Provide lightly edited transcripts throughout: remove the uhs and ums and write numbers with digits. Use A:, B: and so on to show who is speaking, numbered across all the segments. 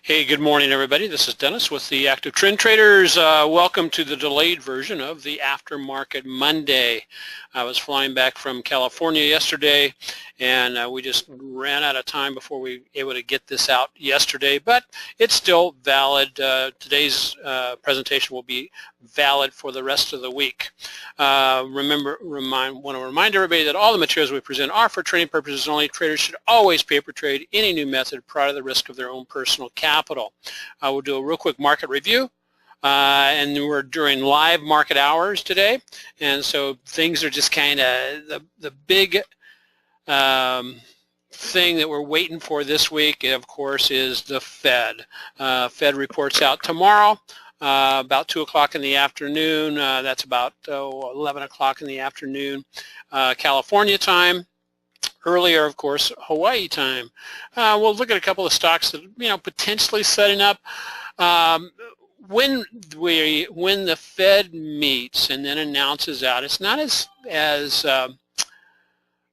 A: Hey, good morning, everybody. This is Dennis with the Active Trend Traders. Welcome to the delayed version of the Aftermarket Monday. I was flying back from California yesterday, and we just ran out of time before we were able to get this out yesterday, but it's still valid. Today's presentation will be valid for the rest of the week. Want to remind everybody that all the materials we present are for trading purposes only. Traders should always paper trade any new method prior to the risk of their own personal capital. We'll do a real quick market review. And we're during live market hours today, and so things are just kind of the big thing that we're waiting for this week, of course, is the Fed. Fed reports out tomorrow about 2 o'clock in the afternoon. That's about 11 o'clock in the afternoon California time. Earlier, of course, Hawaii time. We'll look at a couple of stocks that potentially setting up. When the Fed meets and then announces out, it's not as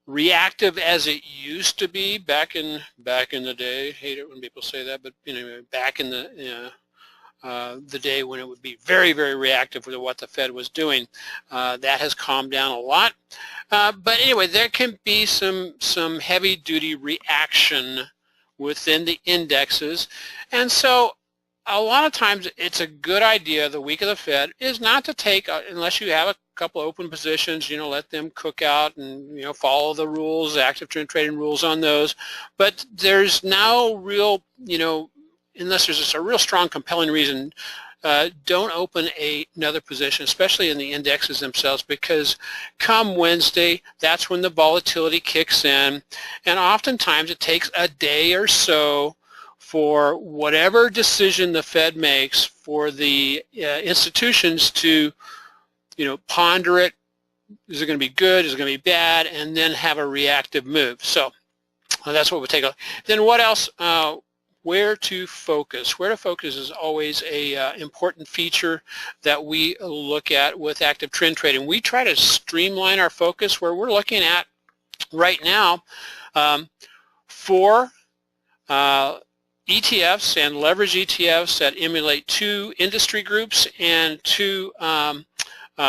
A: reactive as it used to be back in the day. I hate it when people say that, but back in the day when it would be very, very reactive to what the Fed was doing. That has calmed down a lot. But anyway, there can be some heavy-duty reaction within the indexes, and so a lot of times it's a good idea the week of the Fed is not to take, unless you have a couple open positions, let them cook out and follow the rules, active trend trading rules on those. But there's no real, unless there's just a real strong compelling reason, don't open another position, especially in the indexes themselves, because come Wednesday, that's when the volatility kicks in, and oftentimes it takes a day or so for whatever decision the Fed makes for the institutions to, ponder it. Is it going to be good? Is it going to be bad? And then have a reactive move. So that's what we'll take a look. Then what else? Where to focus. Where to focus is always a important feature that we look at with active trend trading. We try to streamline our focus where we're looking at right now for ETFs and leverage ETFs that emulate 2 industry groups and 2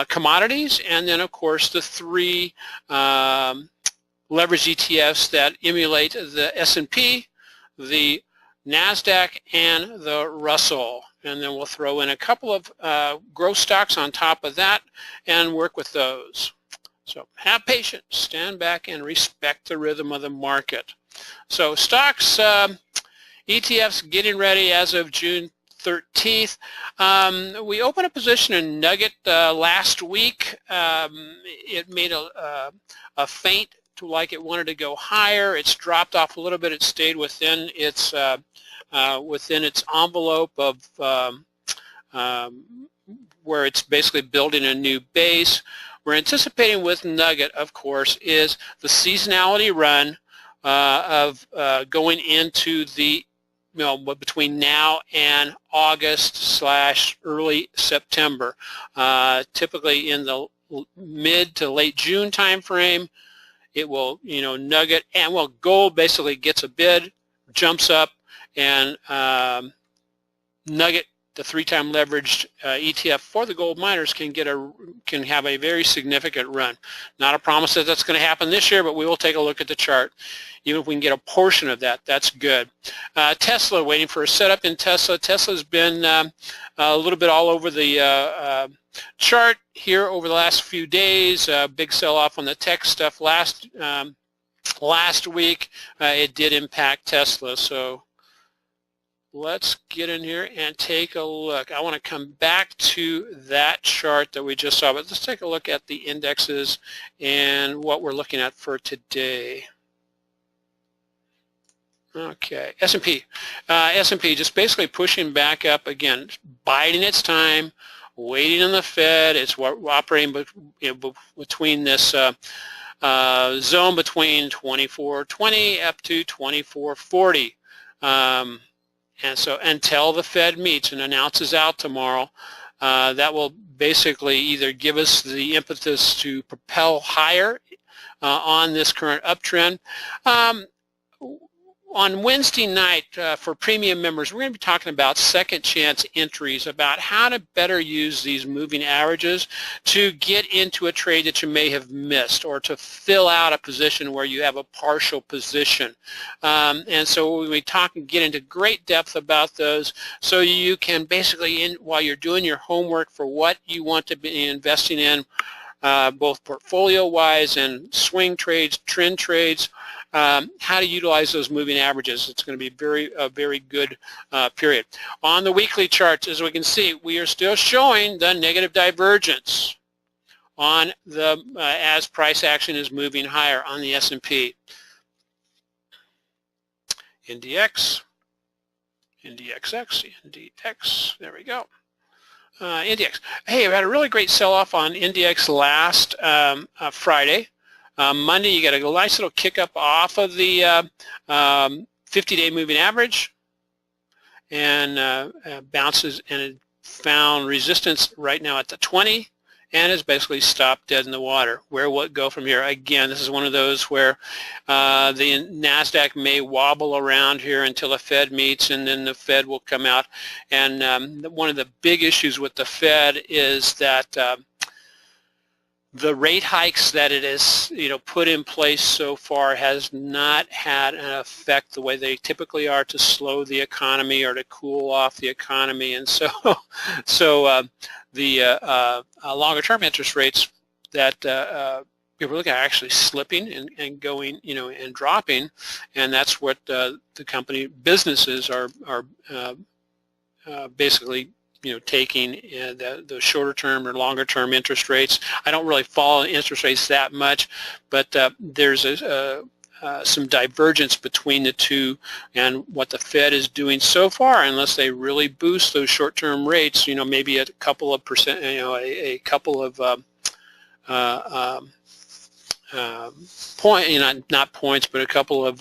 A: commodities, and then of course the 3 leverage ETFs that emulate the S&P, the NASDAQ, and the Russell. And then we'll throw in a couple of growth stocks on top of that and work with those. So have patience, stand back, and respect the rhythm of the market. So stocks, ETFs getting ready as of June 13th. We opened a position in Nugget last week. It made a feint to like it wanted to go higher. It's dropped off a little bit. It stayed within its envelope of where it's basically building a new base. We're anticipating with Nugget, of course, is the seasonality run of going into the between now and August / early September. Typically in the mid to late June time frame, it will Nugget, and gold basically gets a bid, jumps up, and Nugget, the 3-time leveraged ETF for the gold miners, can have a very significant run. Not a promise that that's going to happen this year, but we will take a look at the chart. Even if we can get a portion of that, that's good. Tesla, waiting for a setup in Tesla. Tesla's been a little bit all over the chart here over the last few days. Big sell-off on the tech stuff last week. It did impact Tesla, so let's get in here and take a look. I want to come back to that chart that we just saw, but let's take a look at the indexes and what we're looking at for today. Okay, S&P. S&P just basically pushing back up again, biding its time, waiting on the Fed. It's operating between this zone between 24.20 up to 24.40. And so until the Fed meets and announces out tomorrow, that will basically either give us the impetus to propel higher on this current uptrend. on Wednesday night for premium members, we're going to be talking about second chance entries, about how to better use these moving averages to get into a trade that you may have missed, or to fill out a position where you have a partial position. And so we'll be talking, get into great depth about those, so you can basically, while you're doing your homework for what you want to be investing in, both portfolio-wise and swing trades, trend trades, how to utilize those moving averages. It's going to be a very good period. On the weekly charts, as we can see, we are still showing the negative divergence on the as price action is moving higher on the S&P. NDX, NDX, there we go. NDX. Hey, we had a really great sell-off on NDX last Friday. Monday, you got a nice little kick up off of the 50-day moving average, and bounces, and it found resistance right now at the 20, and has basically stopped dead in the water. Where will it go from here? Again, this is one of those where the NASDAQ may wobble around here until the Fed meets, and then the Fed will come out. And one of the big issues with the Fed is that the rate hikes that it has, put in place so far has not had an effect the way they typically are to slow the economy or to cool off the economy. And so, the longer-term interest rates that people look at are actually slipping and going, and dropping, and that's what the businesses are basically taking the shorter term or longer term interest rates. I don't really follow interest rates that much, but there's some divergence between the two, and what the Fed is doing so far, unless they really boost those short-term rates, maybe a couple of percent, a couple of not points, but a couple of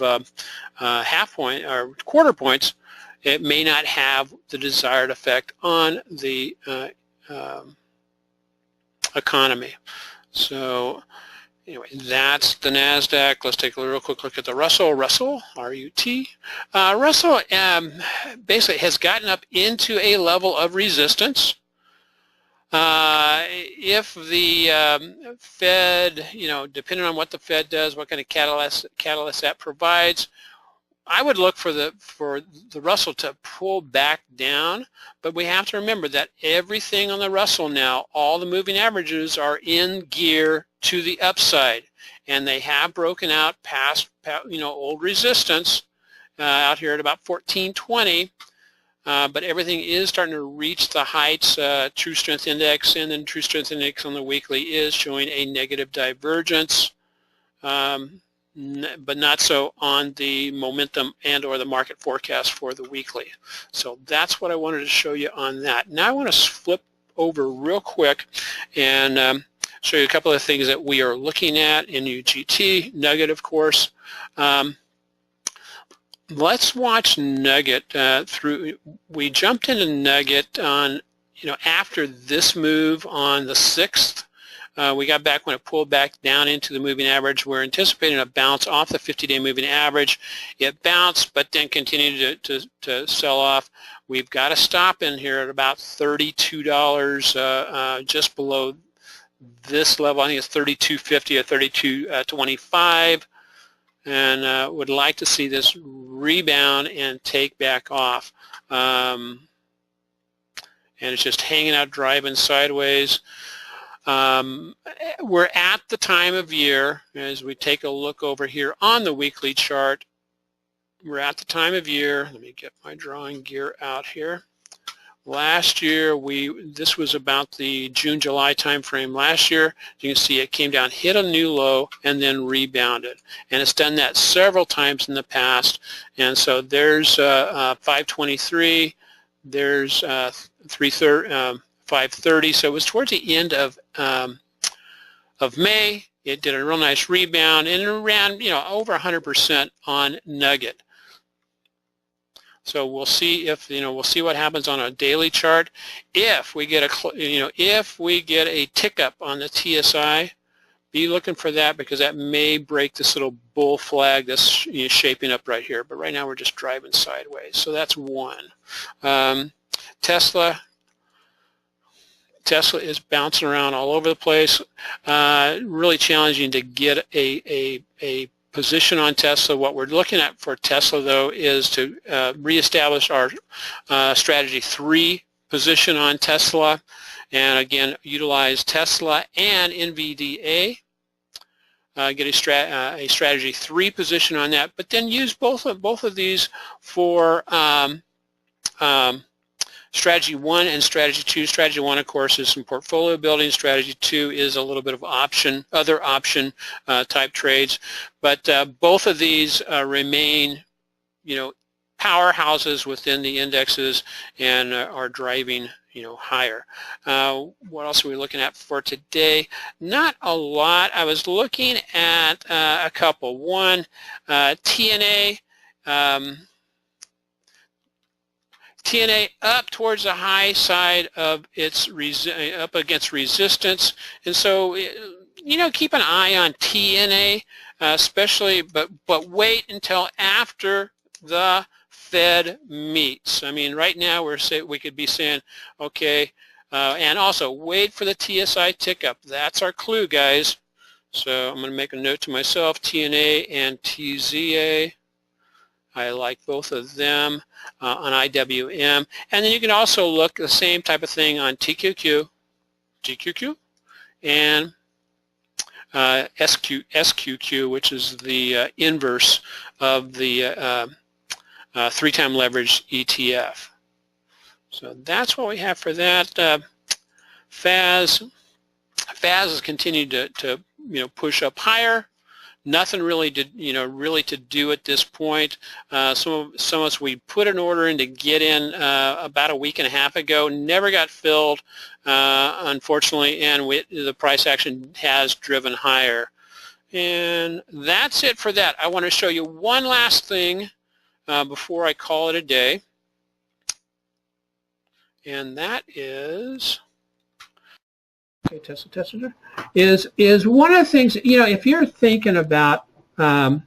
A: half point or quarter points, it may not have the desired effect on the economy. So anyway, that's the NASDAQ. Let's take a real quick look at the Russell. Russell, R-U-T. Russell basically has gotten up into a level of resistance. If the Fed, depending on what the Fed does, what kind of catalyst that provides, I would look for the Russell to pull back down, but we have to remember that everything on the Russell now, all the moving averages are in gear to the upside, and they have broken out past old resistance out here at about 1420, but everything is starting to reach the heights. True Strength Index, and then True Strength Index on the weekly is showing a negative divergence. But not so on the momentum and or the market forecast for the weekly. So that's what I wanted to show you on that. Now I want to flip over real quick and show you a couple of things that we are looking at in UGT, Nugget, of course. Let's watch Nugget through. We jumped into Nugget on, after this move on the 6th. We got back when it pulled back down into the moving average. We're anticipating a bounce off the 50-day moving average. It bounced, but then continued to sell off. We've got to stop in here at about $32, just below this level. I think it's $32.50 or $32.25, and would like to see this rebound and take back off. And it's just hanging out, driving sideways. We're at the time of year, as we take a look over here on the weekly chart, we're at the time of year. Let me get my drawing gear out here. Last year, this was about the June-July time frame. Last year, you can see it came down, hit a new low, and then rebounded. And it's done that several times in the past. And so there's 523, there's 530, so it was towards the end of May. It did a real nice rebound, and it ran, over 100% on Nugget. So we'll see if, we'll see what happens on a daily chart. If we get a, if we get a tick up on the TSI be looking for that because that may break this little bull flag that's shaping up right here. But right now we're just driving sideways. So that's one. Tesla is bouncing around all over the place. Really challenging to get a position on Tesla. What we're looking at for Tesla, though, is to reestablish our strategy 3 position on Tesla, and again utilize Tesla and NVDA. Get a strategy 3 position on that, but then use both of these for strategy 1 and strategy 2. Strategy 1, of course, is some portfolio building. Strategy 2 is a little bit of other option type trades. But both of these remain, powerhouses within the indexes and are driving, higher. What else are we looking at for today? Not a lot. I was looking at a couple. One, TNA. TNA up towards the high side of its up against resistance, and so keep an eye on TNA, especially, but wait until after the Fed meets. I mean, right now we could be saying, okay, and also wait for the TSI tick up. That's our clue, guys. So I'm going to make a note to myself: TNA and TZA. I like both of them on IWM. And then you can also look the same type of thing on TQQ, GQQ, and SQQ, which is the inverse of the 3-time leverage ETF. So that's what we have for that. FAS has continued to push up higher. Nothing really to do at this point. Some of us, we put an order in to get in about a week and a half ago. Never got filled, unfortunately, and the price action has driven higher. And that's it for that. I want to show you one last thing before I call it a day, and that is. Okay, Tesla is one of the things, if you're thinking about becoming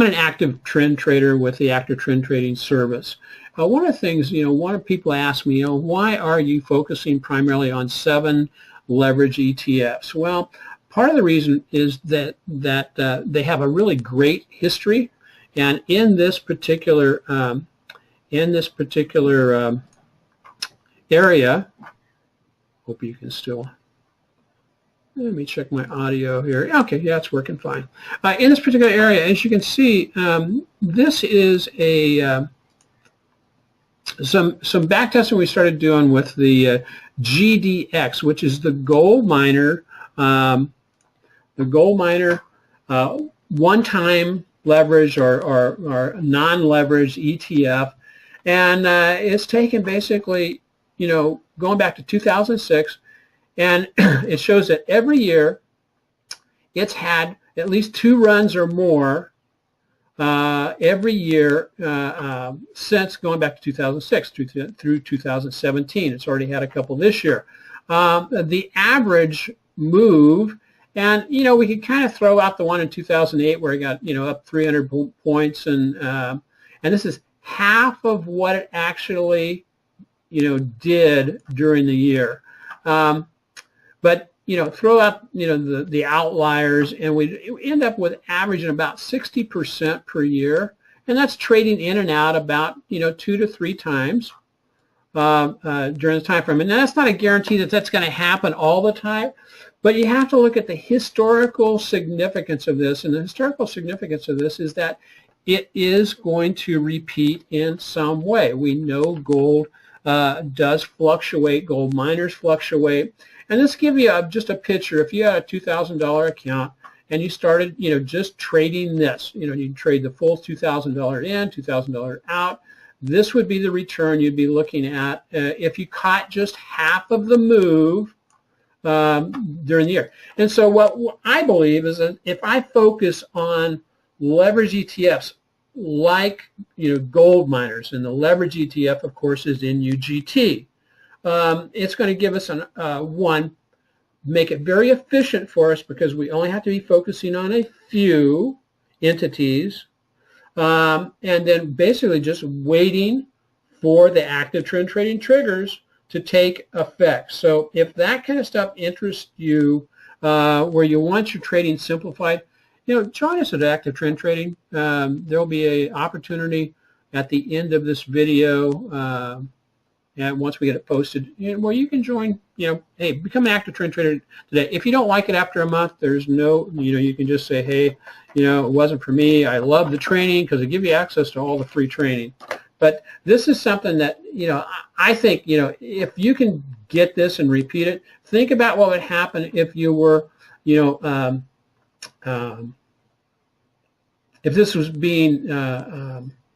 A: an active trend trader with the active trend trading service, one of the things, one of people ask me, why are you focusing primarily on 7 leverage ETFs? Well, part of the reason is that they have a really great history, and in this particular area, hope you can still, let me check my audio here. Okay, yeah, it's working fine. In this particular area, as you can see, this is some back testing we started doing with the GDX, which is the gold miner, one-time leverage or non-leveraged ETF. And it's taken basically, going back to 2006, and it shows that every year it's had at least 2 runs or more every year since going back to 2006 through 2017. It's already had a couple this year. The average move, and we could kind of throw out the one in 2008 where it got up 300 points, and this is half of what it actually did during the year. But throw out the outliers, and we end up with averaging about 60% per year, and that's trading in and out about 2 to 3 times during the time frame. And that's not a guarantee that that's going to happen all the time, but you have to look at the historical significance of this, and the historical significance of this is that it is going to repeat in some way. We know gold does fluctuate, gold miners fluctuate, and this gives you just a picture. If you had a $2,000 account and you started, just trading this, you trade the full $2,000 in, $2,000 out, this would be the return you'd be looking at if you caught just half of the move during the year. And so what I believe is that if I focus on leverage ETFs like gold miners, and the leverage ETF, of course, is NUGT.
B: it's going to give us one, make it very efficient for us because we only have to be focusing on a few entities, and then basically just waiting for the active trend trading triggers to take effect. So if that kind of stuff interests you, where you want your trading simplified, join us at Active Trend Trading. There'll be an opportunity at the end of this video, and once we get it posted, where you can join, hey, become an active trend trader today. If you don't like it after a month, there's no, you can just say, hey, it wasn't for me. I love the training because they give you access to all the free training. But this is something that, I think, if you can get this and repeat it, think about what would happen if you were, if this was being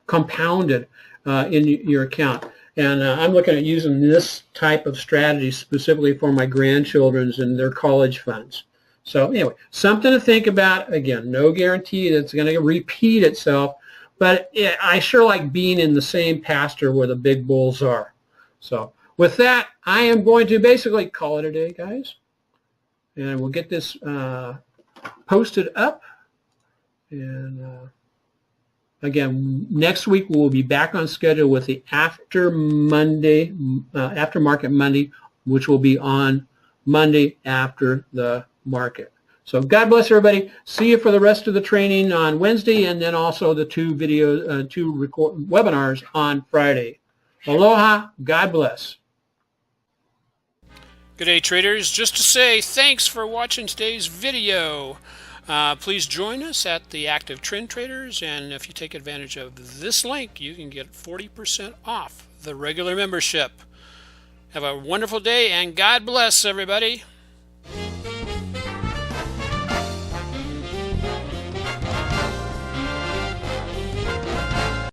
B: compounded in your account. And I'm looking at using this type of strategy specifically for my grandchildren's and their college funds. So anyway, something to think about. Again, no guarantee that it's going to repeat itself, but I sure like being in the same pasture where the big bulls are. So with that, I am going to basically call it a day, guys. And we'll get this posted up. And again, next week we'll be back on schedule with the after market Monday, which will be on Monday after the market. So God bless everybody. See you for the rest of the training on Wednesday, and then also the two webinars on Friday. Aloha. God bless.
A: Good day, traders. Just to say thanks for watching today's video. Please join us at the Active Trend Traders, and if you take advantage of this link, you can get 40% off the regular membership. Have a wonderful day, and God bless everybody.